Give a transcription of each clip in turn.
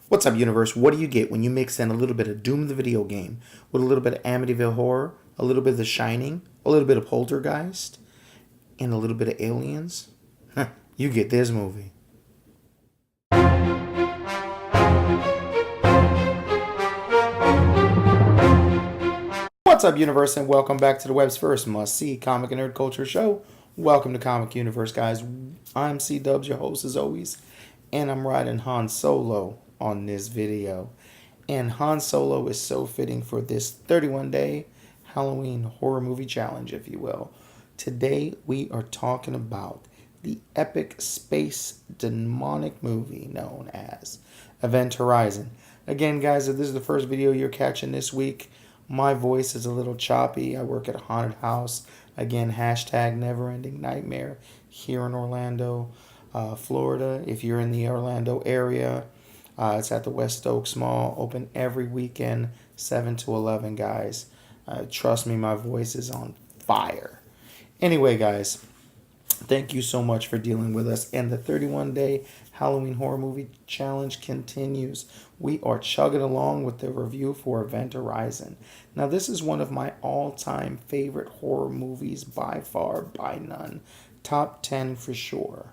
What's up, universe? What do you get when you mix in a little bit of Doom the video game with a little bit of Amityville Horror, a little bit of The Shining, a little bit of Poltergeist, and a little bit of Aliens? You get this movie. What's up, universe, and welcome back to the web's first must-see comic and nerd culture show. Welcome to Comic Universe, guys. I'm C-Dubs, your host as always, and I'm riding Han Solo on this video. And Han Solo is so fitting for this 31-day Halloween horror movie challenge, if you will. Today we are talking about the epic space demonic movie known as Event Horizon. Again, guys, if this is the first video you're catching this week, my voice is a little choppy. I work at a haunted house. Again, hashtag never-ending nightmare here in Orlando, Florida. If you're in the Orlando area, it's at the West Oaks Mall, open every weekend, 7 to 11, guys. Trust me, my voice is on fire. Anyway, guys, thank you so much for dealing with us. And the 31-day Halloween horror movie challenge continues. We are chugging along with the review for Event Horizon. Now, this is one of my all-time favorite horror movies by far, by none. Top 10 for sure.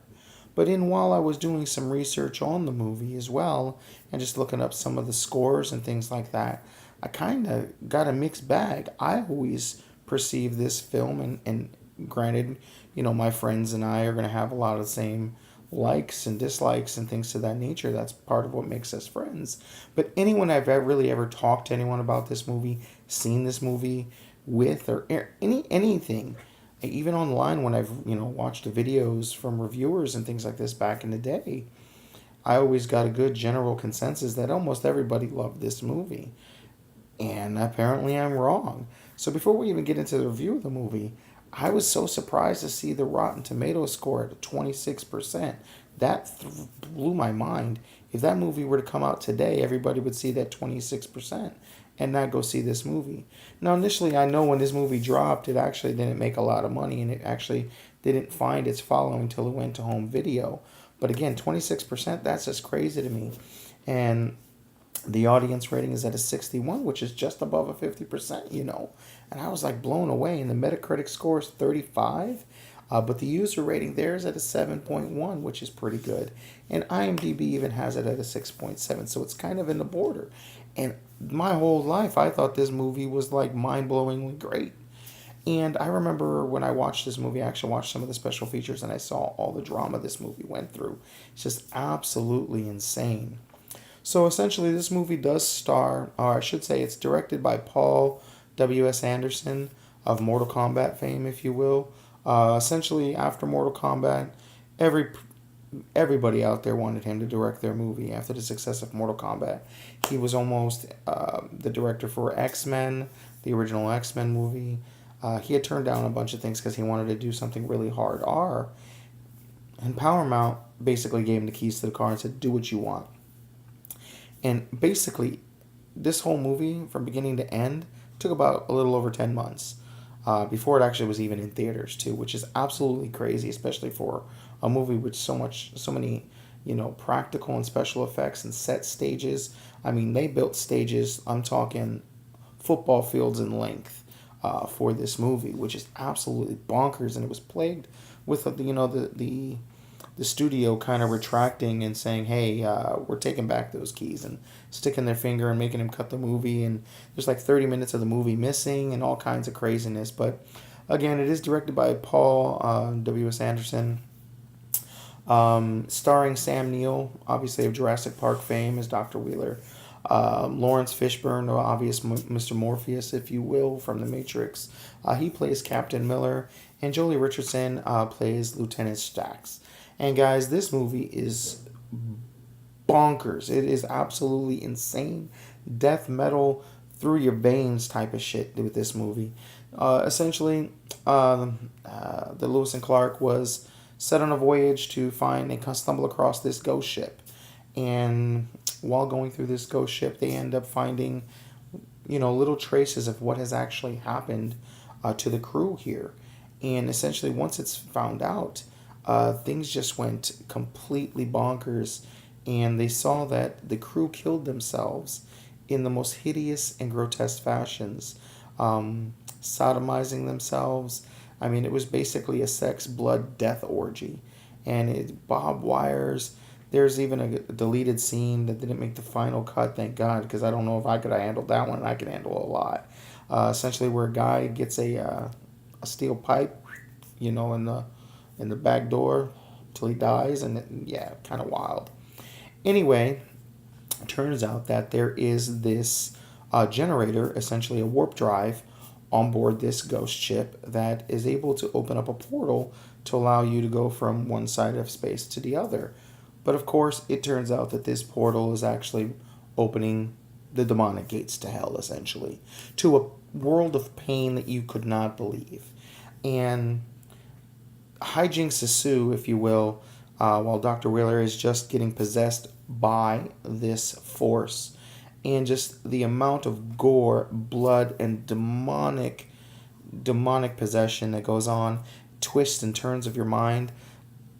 But while I was doing some research on the movie as well, and just looking up some of the scores and things like that, I kind of got a mixed bag. I always perceive this film, and granted, you know, my friends and I are going to have a lot of the same likes and dislikes and things to that nature. That's part of what makes us friends. But anyone I've really ever talked to anyone about this movie, seen this movie with, or anything, even online when I've watched the videos from reviewers and things like this back in the day, I always got a good general consensus that almost everybody loved this movie. And apparently I'm wrong. So before we even get into the review of the movie, I was so surprised to see the Rotten Tomatoes score at 26%. That blew my mind. If that movie were to come out today, everybody would see that 26% and not go see this movie. Now, initially, I know when this movie dropped, it actually didn't make a lot of money, and it actually didn't find its following until it went to home video. But again, 26%, that's just crazy to me. And the audience rating is at a 61, which is just above a 50%, And I was like blown away. And the Metacritic score is 35, but the user rating there is at a 7.1, which is pretty good. And IMDb even has it at a 6.7, so it's kind of in the border. And my whole life, I thought this movie was like mind-blowingly great. And I remember when I watched this movie, I actually watched some of the special features, and I saw all the drama this movie went through. It's just absolutely insane. So essentially, this movie does star, or I should say it's directed by Paul W.S. Anderson of Mortal Kombat fame, if you will. Essentially, after Mortal Kombat, everybody out there wanted him to direct their movie after the success of Mortal Kombat. He was almost the director for X-Men, the original X-Men movie. He had turned down a bunch of things because he wanted to do something really hard R. And Paramount basically gave him the keys to the car and said, do what you want. And basically, this whole movie, from beginning to end, took about a little over 10 months before it actually was even in theaters, too, which is absolutely crazy, especially for a movie with so many, practical and special effects and set stages. I mean, they built stages, I'm talking football fields in length for this movie, which is absolutely bonkers. And it was plagued with, the studio kind of retracting and saying, hey, we're taking back those keys, and sticking their finger and making him cut the movie. And there's like 30 minutes of the movie missing and all kinds of craziness. But again, it is directed by Paul W.S. Anderson, starring Sam Neill, obviously of Jurassic Park fame, as Dr. Wheeler. Lawrence Fishburne, the obvious Mr. Morpheus, if you will, from The Matrix. He plays Captain Miller, and Jolie Richardson plays Lieutenant Stax. And guys, this movie is bonkers. It is absolutely insane. Death metal through your veins type of shit with this movie. Essentially, the Lewis and Clark was set on a voyage to find and stumble across this ghost ship. And while going through this ghost ship, they end up finding, little traces of what has actually happened to the crew here. And essentially, once it's found out, things just went completely bonkers and they saw that the crew killed themselves in the most hideous and grotesque fashions, sodomizing themselves. I mean, it was basically a sex, blood, death orgy. And it bob wires. There's even a deleted scene that didn't make the final cut, thank God, because I don't know if I could have handled that one. I could handle a lot. Essentially, where a guy gets a steel pipe, in the back door till he dies, and yeah, kind of wild. Anyway, turns out that there is this generator, essentially a warp drive, on board this ghost ship that is able to open up a portal to allow you to go from one side of space to the other. But of course, it turns out that this portal is actually opening the demonic gates to hell, essentially, to a world of pain that you could not believe. And hijinks ensue, if you will, while Dr. Wheeler is just getting possessed by this force. And just the amount of gore, blood, and demonic possession that goes on, twists and turns of your mind.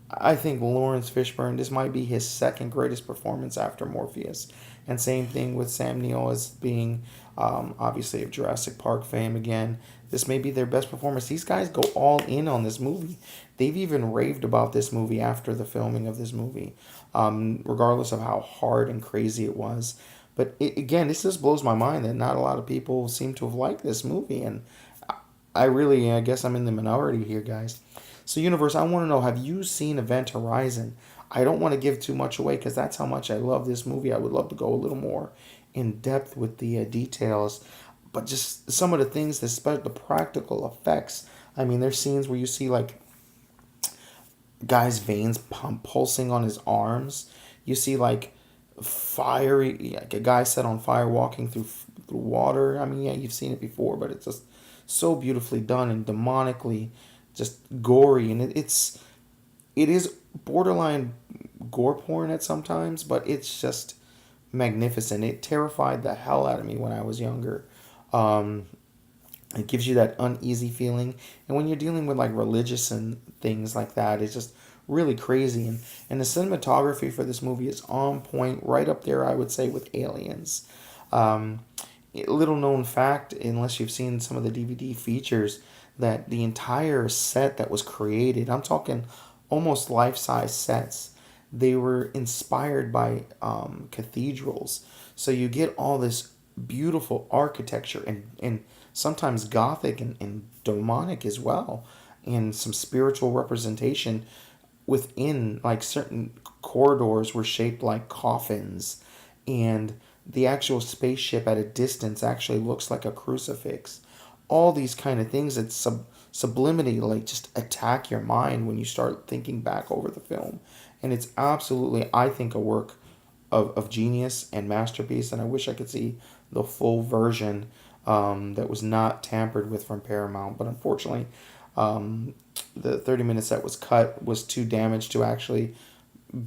I think Lawrence Fishburne, this might be his second greatest performance after Morpheus. And same thing with Sam Neill as being obviously of Jurassic Park fame again. This may be their best performance. These guys go all in on this movie. They've even raved about this movie after the filming of this movie, regardless of how hard and crazy it was. But again, this just blows my mind that not a lot of people seem to have liked this movie. And I guess I'm in the minority here, guys. So, Universe, I want to know, have you seen Event Horizon? I don't want to give too much away because that's how much I love this movie. I would love to go a little more in depth with the details. But just some of the things, the practical effects. I mean, there's scenes where you see, like, guy's veins pulsing on his arms. You see, like, fiery, like a guy set on fire walking through water. I mean, yeah, you've seen it before, but it's just so beautifully done and demonically just gory, and it is borderline gore porn at sometimes, but it's just magnificent. It terrified the hell out of me when I was younger. It gives you that uneasy feeling, and when you're dealing with like religious and things like that, it's just really crazy. And the cinematography for this movie is on point, right up there, I would say, with Aliens. Little known fact, unless you've seen some of the DVD features, that the entire set that was created, I'm talking almost life-size sets, they were inspired by cathedrals. So you get all this beautiful architecture and sometimes gothic and demonic as well, and some spiritual representation within, like, certain corridors were shaped like coffins, and the actual spaceship at a distance actually looks like a crucifix. All these kind of things that sublimity, like, just attack your mind when you start thinking back over the film. And it's absolutely, I think, a work of genius and masterpiece, and I wish I could see the full version that was not tampered with from Paramount. But unfortunately, the 30 minutes that was cut was too damaged to actually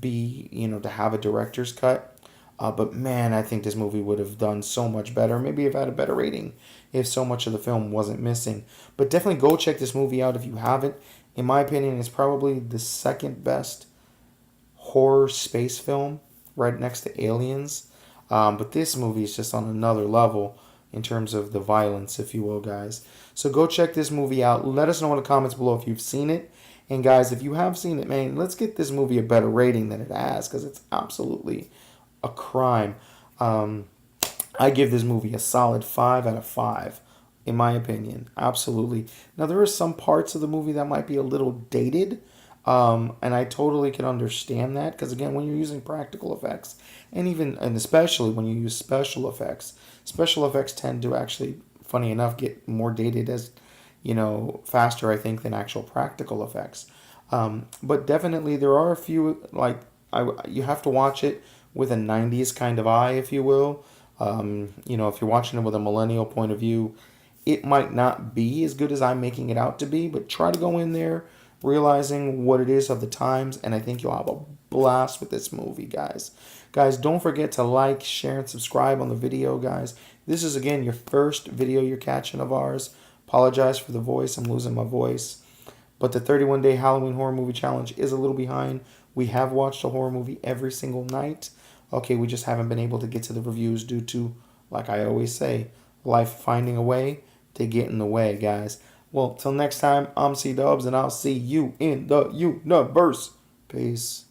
be, to have a director's cut. But man, I think this movie would have done so much better. Maybe have had a better rating if so much of the film wasn't missing. But definitely go check this movie out if you haven't. In my opinion, it's probably the second best horror space film, right next to Aliens. But this movie is just on another level in terms of the violence, if you will, guys. So go check this movie out. Let us know in the comments below if you've seen it. And guys, if you have seen it, man, let's get this movie a better rating than it has, because it's absolutely a crime. I give this movie a solid 5 out of 5, in my opinion. Absolutely. Now, there are some parts of the movie that might be a little dated, and I totally can understand that, because again, when you're using practical effects, and especially when you use special effects tend to actually, funny enough, get more dated as, faster, I think, than actual practical effects. But definitely there are a few, like, you have to watch it with a 90s kind of eye, if you will. If you're watching it with a millennial point of view, it might not be as good as I'm making it out to be, but try to go in there realizing what it is of the times, and I think you'll have a blast with this movie, guys. Guys, don't forget to like, share, and subscribe on the video, guys. This is, again, your first video you're catching of ours. Apologize for the voice. I'm losing my voice. But the 31-day Halloween Horror Movie Challenge is a little behind. We have watched a horror movie every single night. Okay, we just haven't been able to get to the reviews due to, like I always say, life finding a way to get in the way, guys. Well, till next time, I'm C Dubs, and I'll see you in the universe. Peace.